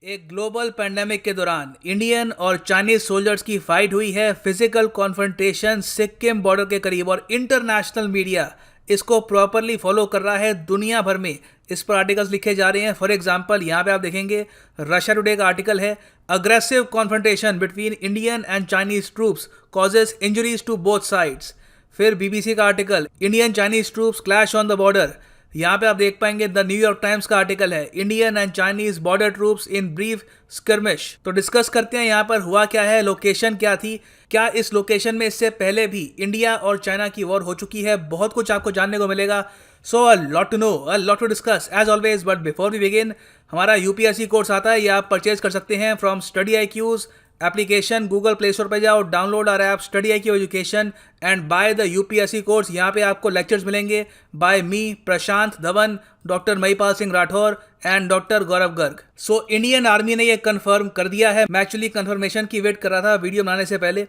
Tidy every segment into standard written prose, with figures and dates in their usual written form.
एक global pandemic के दौरान इंडियन और चाइनीज सोल्जर्स की फाइट हुई है। फिजिकल कॉन्फ्रंटेशन सिक्किम बॉर्डर के करीब और इंटरनेशनल मीडिया इसको प्रॉपरली फॉलो कर रहा है। दुनिया भर में इस पर आर्टिकल्स लिखे जा रहे हैं। फॉर एग्जांपल यहाँ पे आप देखेंगे रशिया टुडे का आर्टिकल है, aggressive confrontation between Indian and Chinese troops causes injuries to both sides. फिर बीबीसी का article, Indian Chinese troops clash on the border. यहाँ पे आप देख पाएंगे द न्यूयॉर्क टाइम्स का आर्टिकल है, Indian and Chinese border troops in brief skirmish. तो डिस्कस करते हैं यहाँ पर हुआ क्या है, लोकेशन क्या थी, क्या इस लोकेशन में इससे पहले भी इंडिया और चाइना की वॉर हो चुकी है। बहुत कुछ आपको जानने को मिलेगा। So a lot to know, a lot to discuss as always. But before we begin, हमारा यूपीएससी कोर्स आता है, ये आप परचेज कर सकते हैं from study IQs application. Google Play Store पर जाओ, download our app study IQ education and buy the UPSC course. यहाँ पे आपको लेक्चर्स मिलेंगे by me, Prashant Dhawan, doctor Mahipal Singh Rathore and doctor Gaurav Garg. So Indian army ने ये कंफर्म कर दिया है। मैं एक्चुअली कंफर्मेशन की वेट कर रहा था वीडियो बनाने से पहले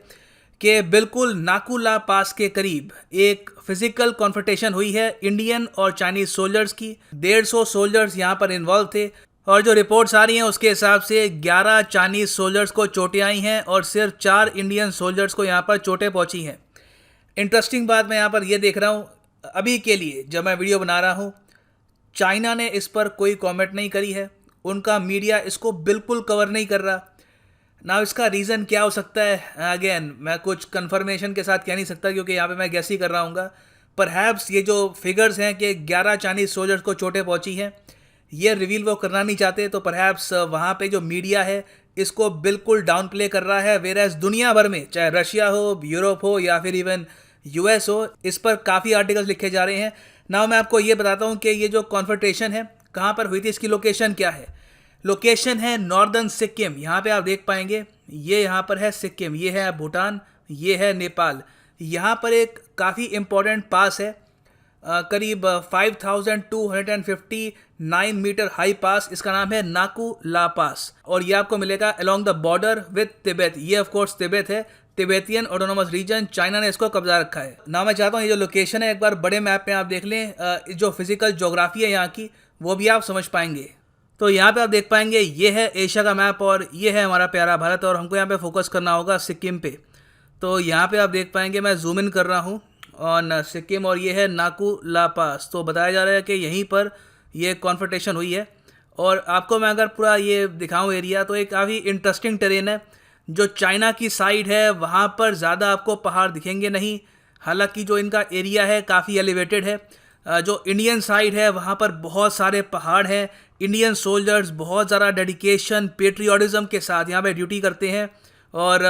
कि बिल्कुल नाकू ला पास के करीब एक फिजिकल कॉन्फ्रंटेशन हुई है इंडियन और चाइनीज सोल्जर्स की। 150 सोल्जर्स यहाँ पर इन्वॉल्व थे और जो रिपोर्ट्स आ रही हैं उसके हिसाब से 11 चाइनीज सोल्जर्स को चोटें आई हैं और सिर्फ 4 इंडियन सोल्जर्स को यहाँ पर चोटें पहुँची हैं। इंटरेस्टिंग बात मैं यहाँ पर ये देख रहा हूँ, अभी के लिए जब मैं वीडियो बना रहा हूँ, चाइना ने इस पर कोई कमेंट नहीं करी है। उनका मीडिया इसको बिल्कुल कवर नहीं कर रहा ना। इसका रीज़न क्या हो सकता है, अगेन मैं कुछ कंफर्मेशन के साथ कह नहीं सकता क्योंकि यहाँ पे मैं गैस ही कर रहा हूँ। परहैप्स ये जो फिगर्स हैं कि 11 चाइनीज सोल्जर्स को चोटें पहुँची हैं, ये रिवील वो करना नहीं चाहते। तो परहैप्स वहाँ पे जो मीडिया है इसको बिल्कुल डाउन प्ले कर रहा है। वेराज दुनिया भर में, चाहे रशिया हो, यूरोप हो या फिर इवन US हो, इस पर काफ़ी आर्टिकल्स लिखे जा रहे हैं। ना मैं आपको ये बताता हूँ कि ये जो कॉन्फ्रंटेशन है कहाँ पर हुई थी, इसकी लोकेशन क्या है। लोकेशन है नॉर्दर्न सिक्किम। यहाँ पे आप देख पाएंगे, ये यहाँ पर है सिक्किम, ये है भूटान, ये है नेपाल। यहाँ पर एक काफ़ी इम्पोर्टेंट पास है, करीब 5259 मीटर हाई पास। इसका नाम है नाकू ला पास और ये आपको मिलेगा along the border with Tibet. ये ऑफ कोर्स तिब्बत है, तिब्बतियन ऑटोनोमस रीजन। चाइना ने इसको कब्जा रखा है। ना मैं चाहता हूँ ये जो लोकेशन है एक बार बड़े मैप में आप देख लें, जो फिजिकल ज्योग्राफी है यहाँ की वो भी आप समझ पाएंगे। तो यहाँ पे आप देख पाएंगे ये है एशिया का मैप और ये है हमारा प्यारा भारत और हमको यहाँ पे फोकस करना होगा सिक्किम पे। तो यहाँ पे आप देख पाएंगे मैं जूम इन कर रहा हूँ ऑन सिक्किम और ये है नाकू ला पास। तो बताया जा रहा है कि यहीं पर ये कॉन्फ्रंटेशन हुई है और आपको मैं अगर पूरा ये दिखाऊं एरिया, तो एक काफ़ी इंटरेस्टिंग टेरेन है। जो चाइना की साइड है वहाँ पर ज़्यादा आपको पहाड़ दिखेंगे नहीं, हालांकि जो इनका एरिया है काफ़ी एलिवेटेड है। जो इंडियन साइड है वहाँ पर बहुत सारे पहाड़ हैं। इंडियन सोल्जर्स बहुत ज़्यादा डेडिकेशन, पेट्रियोटिज्म के साथ यहाँ पे ड्यूटी करते हैं और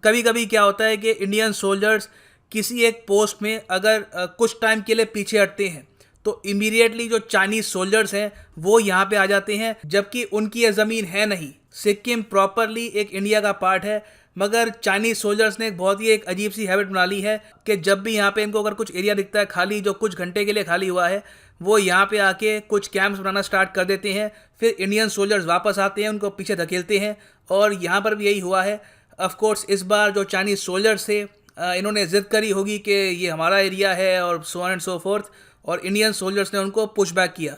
कभी कभी क्या होता है कि इंडियन सोल्जर्स किसी एक पोस्ट में अगर कुछ टाइम के लिए पीछे हटते हैं तो इमीडिएटली जो चाइनीज सोल्जर्स हैं वो यहाँ पे आ जाते हैं, जबकि उनकी ये ज़मीन है नहीं। सिक्किम प्रॉपरली एक इंडिया का पार्ट है, मगर चाइनीज सोल्जर्स ने एक बहुत ही एक अजीब सी हैबिट बना ली है कि जब भी यहाँ पे इनको अगर कुछ एरिया दिखता है खाली, जो कुछ घंटे के लिए खाली हुआ है, वो यहाँ पे आके कुछ कैंप्स बनाना स्टार्ट कर देते हैं। फिर इंडियन सोल्जर्स वापस आते हैं, उनको पीछे धकेलते हैं और यहाँ पर भी यही हुआ है। ऑफकोर्स इस बार जो चाइनीज सोल्जर्स थे इन्होंने जिद करी होगी कि ये हमारा एरिया है और so on and so fourth, और इंडियन सोल्जर्स ने उनको पुश बैक किया।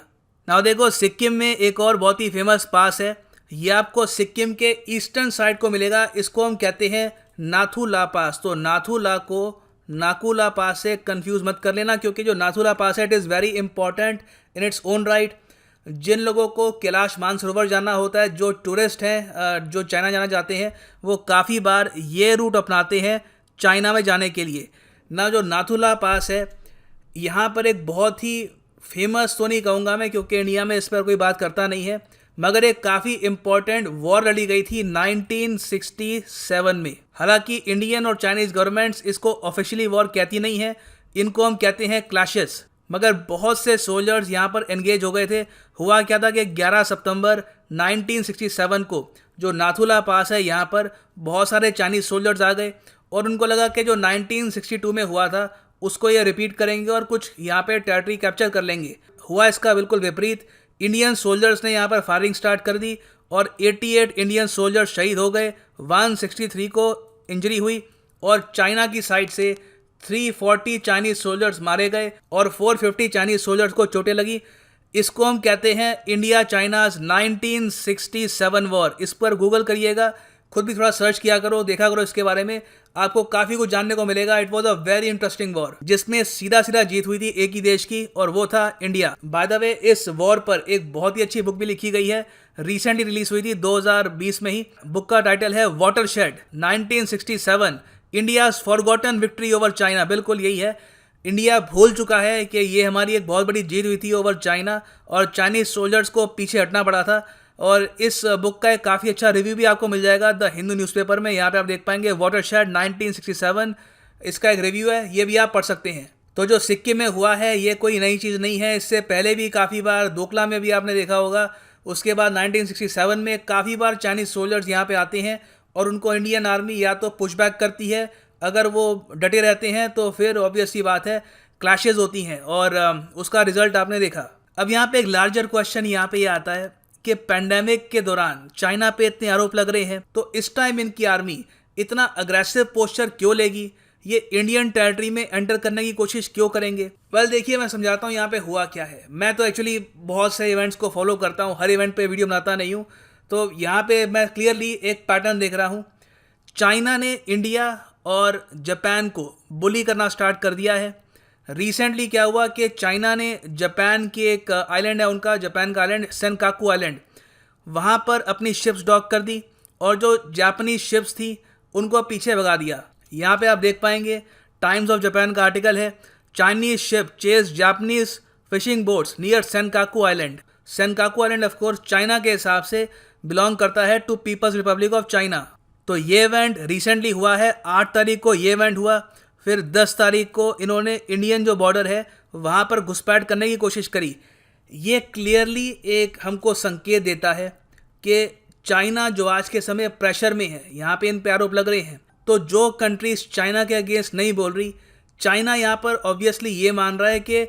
नाउ देखो सिक्किम में एक और बहुत ही फेमस पास है, ये आपको सिक्किम के ईस्टर्न साइड को मिलेगा। इसको हम कहते हैं नाथू ला पास। तो नाथू ला को नाकू ला पास से कंफ्यूज मत कर लेना, क्योंकि जो नाथू ला पास है it is very important in its own right. जिन लोगों को कैलाश मानसरोवर जाना होता है, जो टूरिस्ट हैं जो चाइना जाना चाहते हैं, वो काफ़ी बार ये रूट अपनाते हैं चाइना में जाने के लिए। ना जो नाथू ला पास है यहाँ पर एक बहुत ही फेमस तो नहीं कहूँगा मैं क्योंकि इंडिया में इस पर कोई बात करता नहीं है, मगर एक काफ़ी इम्पॉर्टेंट वॉर लड़ी गई थी 1967 में। हालांकि इंडियन और चाइनीज़ गवर्नमेंट्स इसको ऑफिशियली वॉर कहती नहीं है, इनको हम कहते हैं क्लैशेस। मगर बहुत से सोल्जर्स यहाँ पर एंगेज हो गए थे। हुआ क्या था कि 11 सितंबर 1967 को जो नाथू ला पास है यहाँ पर बहुत सारे चाइनीज़ सोल्जर्स आ गए और उनको लगा कि जो 1962 में हुआ था उसको ये रिपीट करेंगे और कुछ यहाँ पे टेरिटरी कैप्चर कर लेंगे। हुआ इसका बिल्कुल विपरीत। इंडियन सोल्जर्स ने यहाँ पर फायरिंग स्टार्ट कर दी और 88 इंडियन सोल्जर्स शहीद हो गए, 163 को इंजरी हुई और चाइना की साइड से 340 चाइनीज सोल्जर्स मारे गए और 450 चाइनीज सोल्जर्स को चोटें लगी। इसको हम कहते हैं इंडिया चाइनाज 1967 वॉर। इस पर गूगल करिएगा, खुद भी थोड़ा सर्च किया करो, देखा करो इसके बारे में, आपको काफ़ी कुछ जानने को मिलेगा। It was a very interesting war जिसमें सीधा सीधा जीत हुई थी एक ही देश की, और वो था इंडिया। बाय द वे, इस वॉर पर एक बहुत ही अच्छी बुक भी लिखी गई है, रिसेंटली रिलीज हुई थी 2020 में ही। बुक का टाइटल है watershed 1967 India's forgotten victory over China. बिल्कुल यही है, इंडिया भूल चुका है कि ये हमारी एक बहुत बड़ी जीत हुई थी ओवर चाइना, और चाइनीज सोल्जर्स को पीछे हटना पड़ा था। और इस बुक का एक काफ़ी अच्छा रिव्यू भी आपको मिल जाएगा द हिंदू न्यूज़पेपर में। यहाँ पे आप देख पाएंगे वाटरशेड 1967, इसका एक रिव्यू है, ये भी आप पढ़ सकते हैं। तो जो सिक्किम में हुआ है ये कोई नई चीज़ नहीं है, इससे पहले भी काफ़ी बार डोकलाम में भी आपने देखा होगा। उसके बाद 1967 में काफ़ी बार चाइनीज सोल्जर्स यहाँ पे आते हैं और उनको इंडियन आर्मी या तो पुशबैक करती है, अगर वो डटे रहते हैं तो फिर ऑब्वियस सी बात है क्लैशेज होती हैं, और उसका रिजल्ट आपने देखा। अब यहाँ पे एक लार्जर क्वेश्चन यहाँ पे ये आता है कि पैंडेमिक के दौरान चाइना पे इतने आरोप लग रहे हैं, तो इस टाइम इनकी आर्मी इतना अग्रेसिव पोस्चर क्यों लेगी, ये इंडियन टेरिटरी में एंटर करने की कोशिश क्यों करेंगे। वेल देखिए, मैं समझाता हूँ यहाँ पे हुआ क्या है। मैं तो एक्चुअली बहुत से इवेंट्स को फॉलो करता हूँ, हर इवेंट पे वीडियो बनाता नहीं हूँ, तो यहाँ पे मैं क्लियरली एक पैटर्न देख रहा हूँ। चाइना ने इंडिया और जापान को बुली करना स्टार्ट कर दिया है। रिसेंटली क्या हुआ कि चाइना ने जापान की एक आइलैंड है उनका, जापान का आइलैंड सेनकाकू आइलैंड, वहाँ पर अपनी शिप्स डॉक कर दी, और जो जापानीज शिप्स थी उनको पीछे भगा दिया। यहाँ पे आप देख पाएंगे टाइम्स ऑफ जापान का आर्टिकल है, Chinese ship chase Japanese fishing boats near Senkaku island. Senkaku island of course China के हिसाब से बिलोंग करता है to people's republic of China. तो ये इवेंट रिसेंटली हुआ है, 8 तारीख को ये इवेंट हुआ। फिर 10 तारीख को इन्होंने इंडियन जो बॉर्डर है वहाँ पर घुसपैठ करने की कोशिश करी। ये क्लियरली एक हमको संकेत देता है कि चाइना जो आज के समय प्रेशर में है, यहाँ पे इन पे आरोप लग रहे हैं, तो जो कंट्रीज चाइना के अगेंस्ट नहीं बोल रही, चाइना यहाँ पर ऑब्वियसली ये मान रहा है कि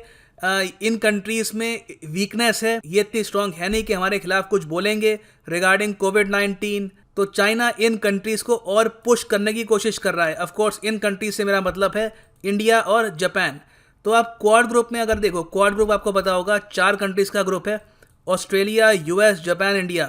इन कंट्रीज में वीकनेस है, ये इतनी स्ट्रांग है नहीं कि हमारे खिलाफ कुछ बोलेंगे रिगार्डिंग कोविड-19। तो चाइना इन कंट्रीज को और पुश करने की कोशिश कर रहा है। ऑफ कोर्स इन कंट्रीज से मेरा मतलब है इंडिया और जापान। तो आप क्वाड ग्रुप में अगर देखो, क्वाड ग्रुप आपको पता होगा 4 कंट्रीज का ग्रुप है, Australia, US, Japan, India.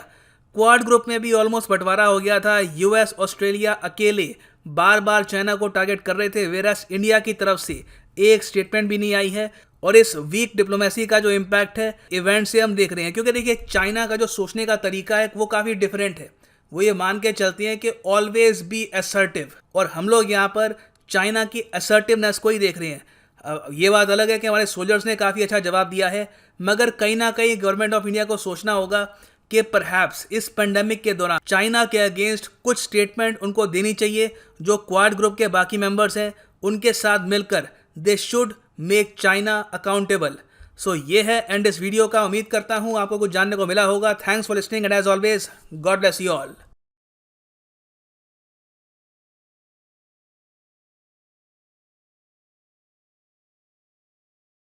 Quad group में भी ऑलमोस्ट बंटवारा हो गया था, यूएस ऑस्ट्रेलिया अकेले बार बार चाइना को टारगेट कर रहे थे, वेरस इंडिया की तरफ से एक स्टेटमेंट भी नहीं आई है। और इस वीक डिप्लोमेसी का जो इम्पैक्ट है इवेंट से हम देख रहे हैं, क्योंकि देखिए चाइना का जो सोचने का तरीका है वो काफ़ी डिफरेंट है। वो ये मान के चलती हैं कि ऑलवेज बी असर्टिव, और हम लोग यहाँ पर चाइना की असर्टिवनेस को ही देख रहे हैं। ये बात अलग है कि हमारे सोल्जर्स ने काफ़ी अच्छा जवाब दिया है, मगर कहीं ना कहीं गवर्नमेंट ऑफ इंडिया को सोचना होगा कि परहैप्स इस पेंडेमिक के दौरान चाइना के अगेंस्ट कुछ स्टेटमेंट उनको देनी चाहिए। जो क्वाड ग्रुप के बाकी मेंबर्स हैं उनके साथ मिलकर they should make China accountable. So ये है एंड इस वीडियो का। उम्मीद करता हूँ आपको कुछ जानने को मिला होगा। Thanks for listening and as always God bless you all.